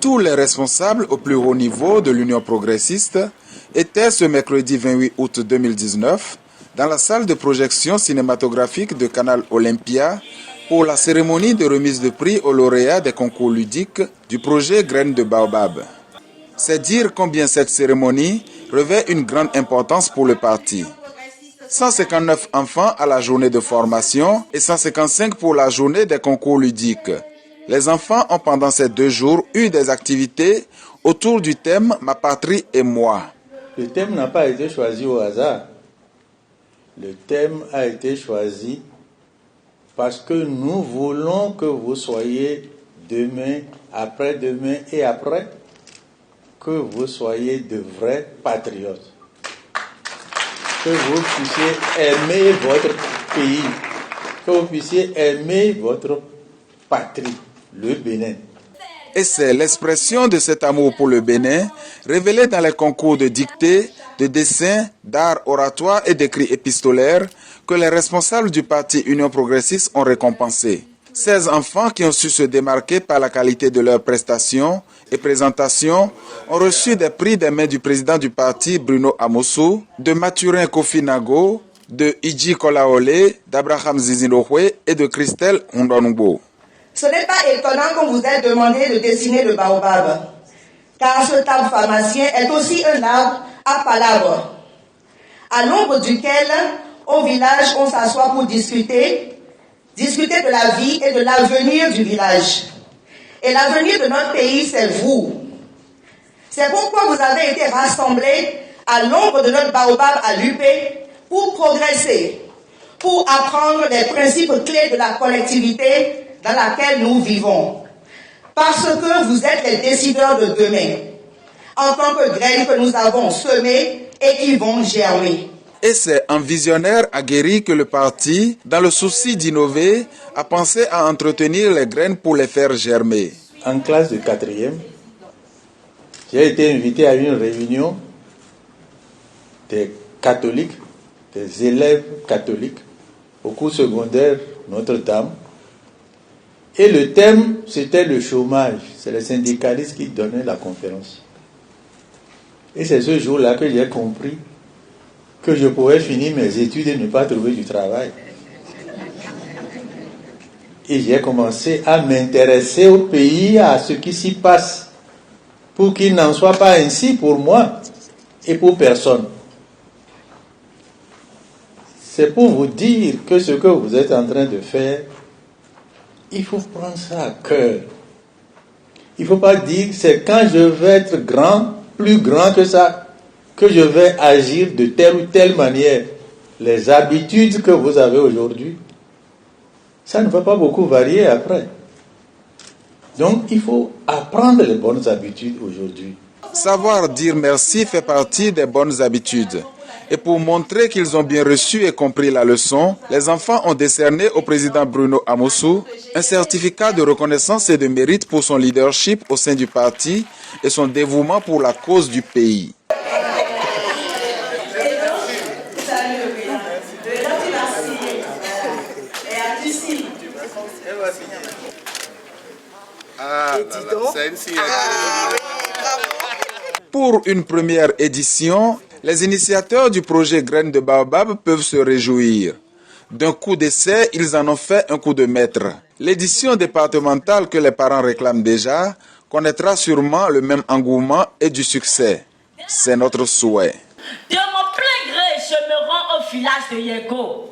Tous les responsables au plus haut niveau de l'Union progressiste étaient ce mercredi 28 août 2019 dans la salle de projection cinématographique de Canal Olympia pour la cérémonie de remise de prix aux lauréats des concours ludiques du projet Graines de Baobab. C'est dire combien cette cérémonie revêt une grande importance pour le parti. 159 enfants à la journée de formation et 155 pour la journée des concours ludiques. Les enfants ont pendant ces 2 jours eu des activités autour du thème « Ma patrie et moi ». Le thème n'a pas été choisi au hasard. Le thème a été choisi parce que nous voulons que vous soyez demain, après-demain et après, que vous soyez de vrais patriotes. Que vous puissiez aimer votre pays, que vous puissiez aimer votre patrie, le Bénin. Et c'est l'expression de cet amour pour le Bénin, révélé dans les concours de dictée, de dessin, d'art oratoire et d'écrit épistolaire, que les responsables du parti Union progressiste ont récompensé. 16 enfants qui ont su se démarquer par la qualité de leurs prestations et présentations ont reçu des prix des mains du président du parti Bruno Amossou, de Mathurin Kofi Nago, de Iji Kolaole, d'Abraham Zizinokwe et de Christelle Ndonugbo. Ce n'est pas étonnant qu'on vous ait demandé de dessiner le baobab, car cet arbre pharmacien est aussi un arbre à palabres, à l'ombre duquel, au village, on s'assoit pour discuter de la vie et de l'avenir du village. Et l'avenir de notre pays, c'est vous. C'est pourquoi vous avez été rassemblés à l'ombre de notre baobab à l'UP pour progresser, pour apprendre les principes clés de la collectivité dans laquelle nous vivons. Parce que vous êtes les décideurs de demain, en tant que graines que nous avons semées et qui vont germer. Et c'est un visionnaire aguerri que le parti, dans le souci d'innover, a pensé à entretenir les graines pour les faire germer. En classe de 4e, j'ai été invité à une réunion des catholiques, des élèves catholiques au cours secondaire Notre-Dame. Et le thème, c'était le chômage. C'est les syndicalistes qui donnaient la conférence. Et c'est ce jour-là que j'ai compris que je pouvais finir mes études et ne pas trouver du travail. Et j'ai commencé à m'intéresser au pays, à ce qui s'y passe, pour qu'il n'en soit pas ainsi pour moi et pour personne. C'est pour vous dire que ce que vous êtes en train de faire, il faut prendre ça à cœur. Il ne faut pas dire c'est quand je vais être grand, plus grand que ça, que je vais agir de telle ou telle manière. Les habitudes que vous avez aujourd'hui, ça ne va pas beaucoup varier après. Donc il faut apprendre les bonnes habitudes aujourd'hui. Savoir dire merci fait partie des bonnes habitudes. Et pour montrer qu'ils ont bien reçu et compris la leçon, les enfants ont décerné au président Bruno Amossou un certificat de reconnaissance et de mérite pour son leadership au sein du parti et son dévouement pour la cause du pays. Pour une première édition, les initiateurs du projet Graines de Baobab peuvent se réjouir. D'un coup d'essai, ils en ont fait un coup de maître. L'édition départementale que les parents réclament déjà connaîtra sûrement le même engouement et du succès. C'est notre souhait. De mon plein gré, je me rends au village de Yego.